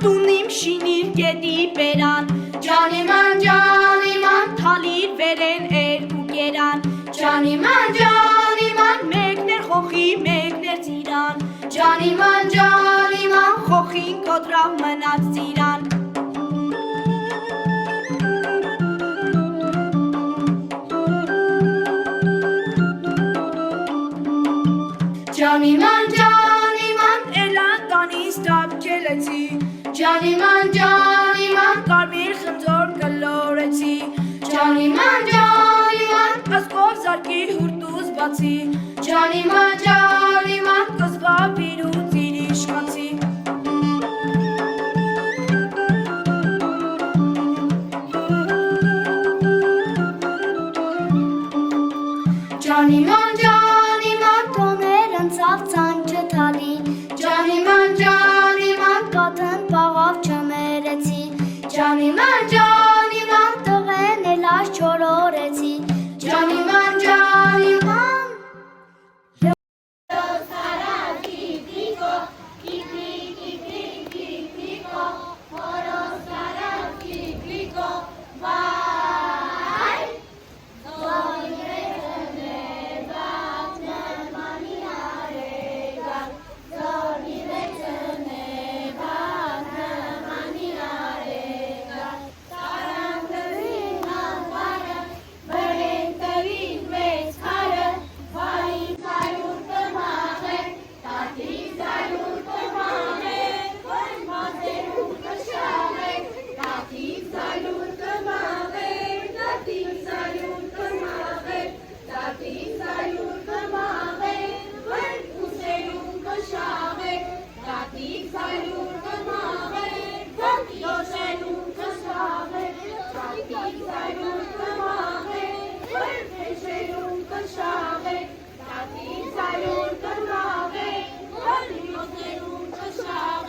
տունիմ շինիր գետի բերան Ջանիման, թալիր վերեն երկու կերան ջանիման, մեկներ խոխի, մեկներ ծիրան ջանիման, խոխին կոտրավ մնաց ծիրան ջանիման, Էլա տանից տապկելեցի ջանիման, Կարմիր խնձոր կլորեցի ջանիման, Ասկով զարկի հուրտուզ բացի ջանիման, Կզվա վիրու ծիր իշխացի ջանիման, Տոներ ընցավ ծան չթալի ջանիման, Կաթն պաղավ չմերեցի ջանիման,